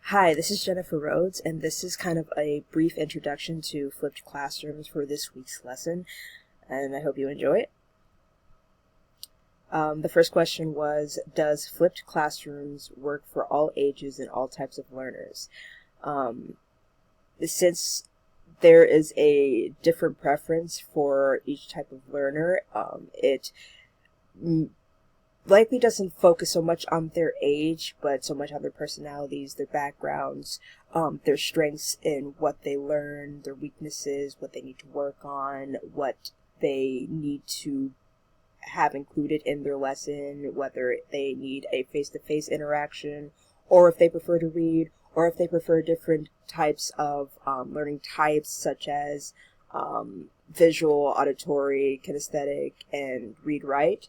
Hi, this is Jennifer Rhodes, and this is kind of a brief introduction to flipped classrooms for this week's lesson, and I hope you enjoy it. The first question was, does flipped classrooms work for all ages and all types of learners? Since there is a different preference for each type of learner, it likely doesn't focus so much on their age, but so much on their personalities, their backgrounds, their strengths in what they learn, their weaknesses, what they need to work on, what they need to have included in their lesson, whether they need a face-to-face interaction, or if they prefer to read, or if they prefer different types of learning types, such as visual, auditory, kinesthetic, and read-write.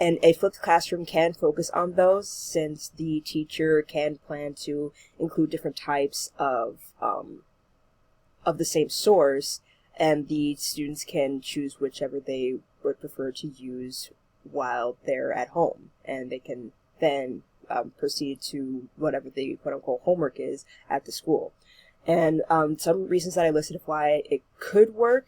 And a flipped classroom can focus on those, since the teacher can plan to include different types of the same source, and the students can choose whichever they would prefer to use while they're at home, and they can then proceed to whatever the quote-unquote homework is at the school. And some reasons that I listed of why it could work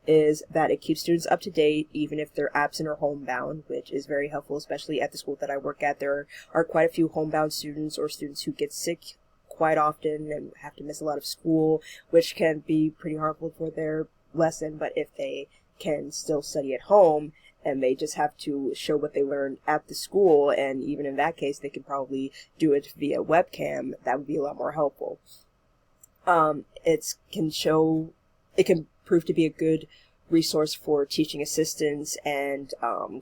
is that it keeps students up to date even if they're absent or homebound, which is very helpful, especially at the school that I work at. There are quite a few homebound students or students who get sick quite often and have to miss a lot of school, which can be pretty harmful for their lesson. But if they can still study at home and they just have to show what they learned at the school, and even in that case they can probably do it via webcam, that would be a lot more helpful. It can prove to be a good resource for teaching assistants and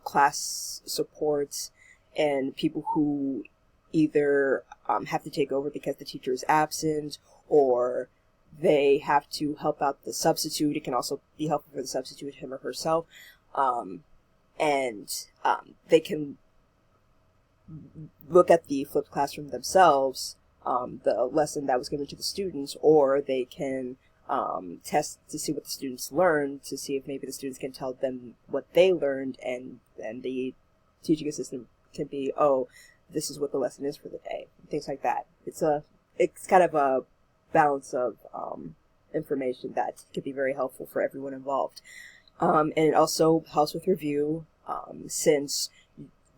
class supports and people who either have to take over because the teacher is absent, or they have to help out the substitute. It can also be helpful for the substitute, him or herself, and they can look at the flipped classroom themselves, the lesson that was given to the students, or they can test to see what the students learned, to see if maybe the students can tell them what they learned, and the teaching assistant can be, oh, this is what the lesson is for the day, things like that. It's kind of a balance of information that could be very helpful for everyone involved. And it also helps with review, since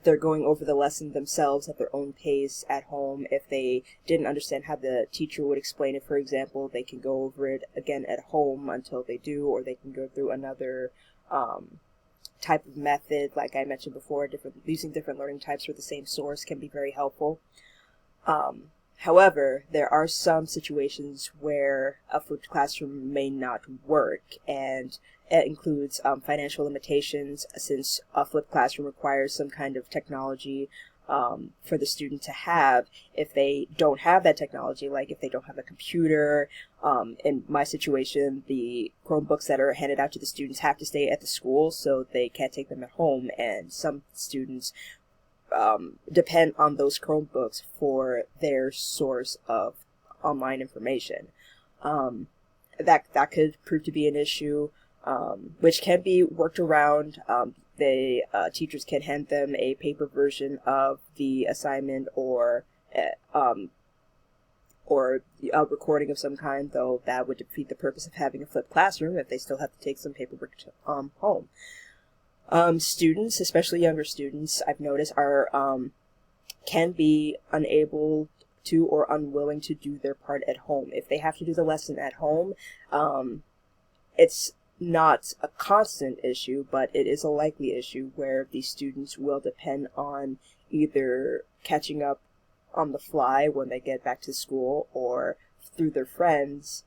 they're going over the lesson themselves at their own pace at home. If they didn't understand how the teacher would explain it, for example, they can go over it again at home until they do, or they can go through another type of method. Like I mentioned before, using different learning types for the same source can be very helpful. However, there are some situations where a flipped classroom may not work, and it includes financial limitations, since a flipped classroom requires some kind of technology for the student to have. If they don't have that technology, like if they don't have a computer, in my situation, the Chromebooks that are handed out to the students have to stay at the school, so they can't take them at home, and some students depend on those Chromebooks for their source of online information. That could prove to be an issue, which can be worked around. Teachers can hand them a paper version of the assignment, or a recording of some kind, though that would defeat the purpose of having a flipped classroom if they still have to take some paperwork home. Students, especially younger students, I've noticed, can be unable to or unwilling to do their part at home. If they have to do the lesson at home, it's not a constant issue, but it is a likely issue where the students will depend on either catching up on the fly when they get back to school, or through their friends,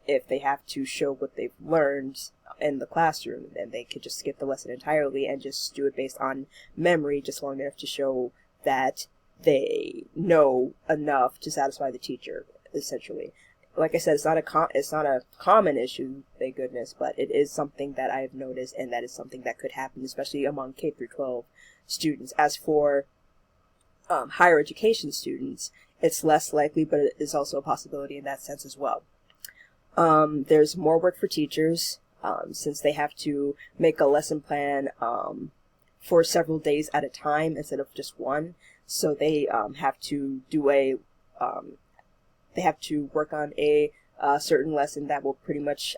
if they have to show what they've learned in the classroom. Then they could just skip the lesson entirely and just do it based on memory, just long enough to show that they know enough to satisfy the teacher, essentially. Like I said, it's not a common issue, thank goodness, but it is something that I've noticed, and that is something that could happen, especially among K through 12 students. As for higher education students, it's less likely, but it is also a possibility in that sense as well. There's more work for teachers, since they have to make a lesson plan for several days at a time instead of just one. So they have to do they have to work on a certain lesson that will pretty much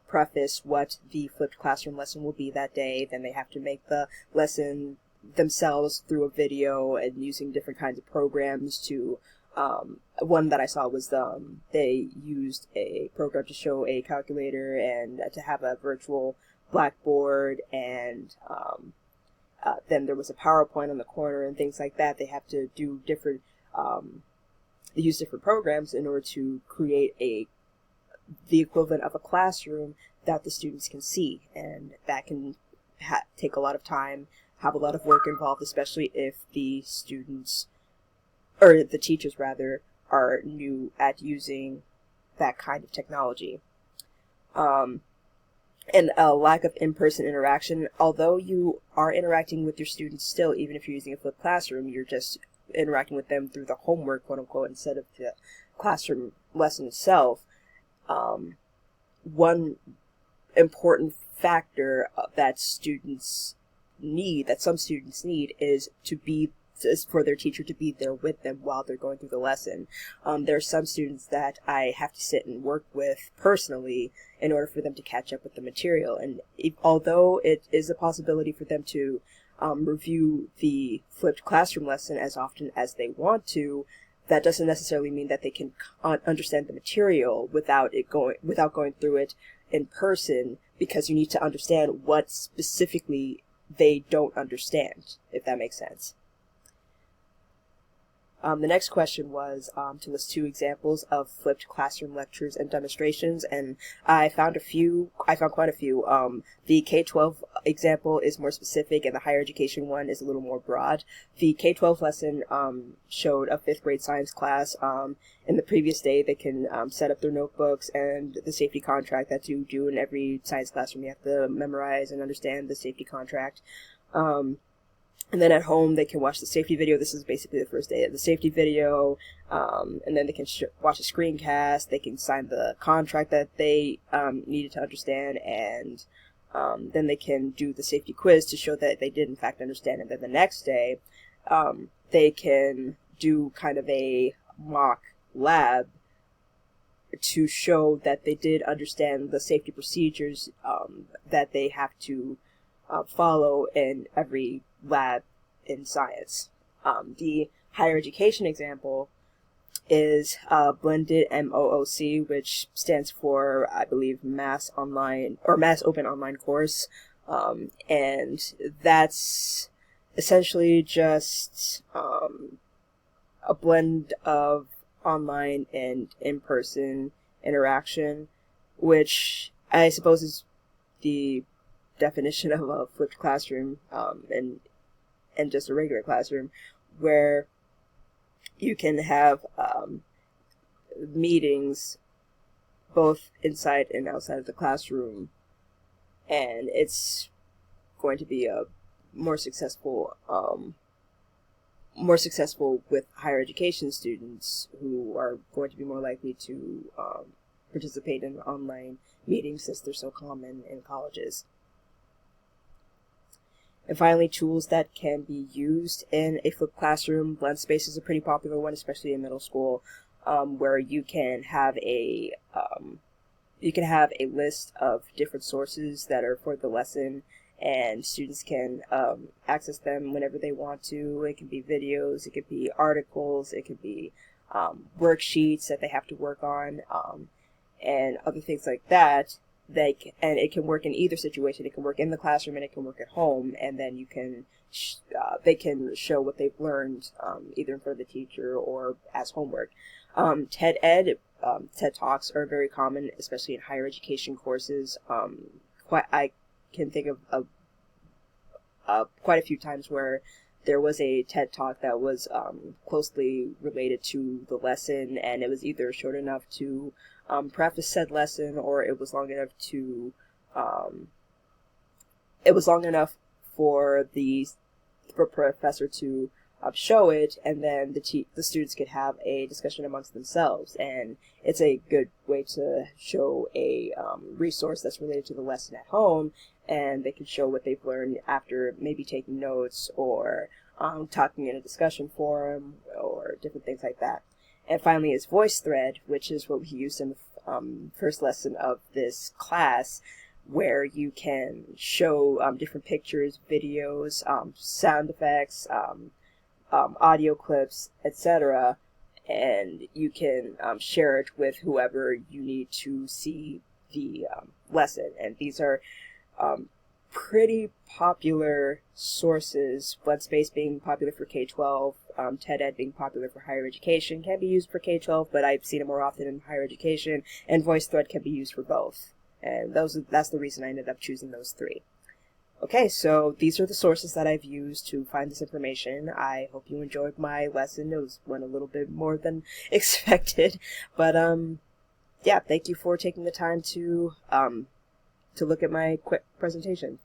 preface what the flipped classroom lesson will be that day. Then they have to make the lesson themselves through a video and using different kinds of programs to one that I saw was they used a program to show a calculator and to have a virtual blackboard, and then there was a PowerPoint on the corner and things like that. They have to do different use different programs in order to create the equivalent of a classroom that the students can see, and that can take a lot of time, have a lot of work involved, especially if the students, or the teachers rather, are new at using that kind of technology. And a lack of in-person interaction. Although you are interacting with your students still, even if you're using a flipped classroom, you're just interacting with them through the homework, quote unquote, instead of the classroom lesson itself. One important factor that some students need, is for their teacher to be there with them while they're going through the lesson. There are some students that I have to sit and work with personally in order for them to catch up with the material. And although it is a possibility for them to review the flipped classroom lesson as often as they want to, that doesn't necessarily mean that they can understand the material without going through it in person, because you need to understand what specifically they don't understand, if that makes sense. The next question was to list 2 examples of flipped classroom lectures and demonstrations, and I found quite a few. The K-12 example is more specific, and the higher education one is a little more broad. The K-12 lesson showed a 5th grade science class. In the previous day, they can set up their notebooks and the safety contract that you do in every science classroom. You have to memorize and understand the safety contract. And then at home, they can watch the safety video. This is basically the first day of the safety video. And then they can watch a screencast. They can sign the contract that they needed to understand. And then they can do the safety quiz to show that they did, in fact, understand. And then the next day, they can do kind of a mock lab to show that they did understand the safety procedures that they have to follow in every lab in science. The higher education example is blended MOOC, which stands for, I believe, Mass Open Online Course, and that's essentially just a blend of online and in-person interaction, which I suppose is the definition of a flipped classroom, and just a regular classroom, where you can have meetings both inside and outside of the classroom, and it's going to be a more successful with higher education students, who are going to be more likely to participate in online meetings since they're so common in colleges. And finally, tools that can be used in a flipped classroom. BlendSpace is a pretty popular one, especially in middle school, where you can have a list of different sources that are for the lesson, and students can access them whenever they want to. It can be videos, it could be articles, it could be worksheets that they have to work on, and other things like that. And it can work in either situation. It can work in the classroom and it can work at home, and then they can show what they've learned either in front of the teacher or as homework. TED Talks are very common, especially in higher education courses. I can think of quite a few times where there was a TED Talk that was closely related to the lesson, and it was either short enough to preface said lesson, or it was long enough for the professor to show it, and then the students could have a discussion amongst themselves. And it's a good way to show a resource that's related to the lesson at home, and they can show what they've learned after maybe taking notes or talking in a discussion forum, or different things like that. And finally is VoiceThread, which is what we used in the first lesson of this class, where you can show different pictures, videos, sound effects, audio clips, etc., and you can share it with whoever you need to see the lesson. And these are pretty popular sources. Bloodspace being popular for K-12, TED-Ed being popular for higher education, can be used for K-12, but I've seen it more often in higher education, and VoiceThread can be used for both. And that's the reason I ended up choosing those three. Okay, so these are the sources that I've used to find this information. I hope you enjoyed my lesson. It went a little bit more than expected, but yeah, thank you for taking the time to look at my quick presentation.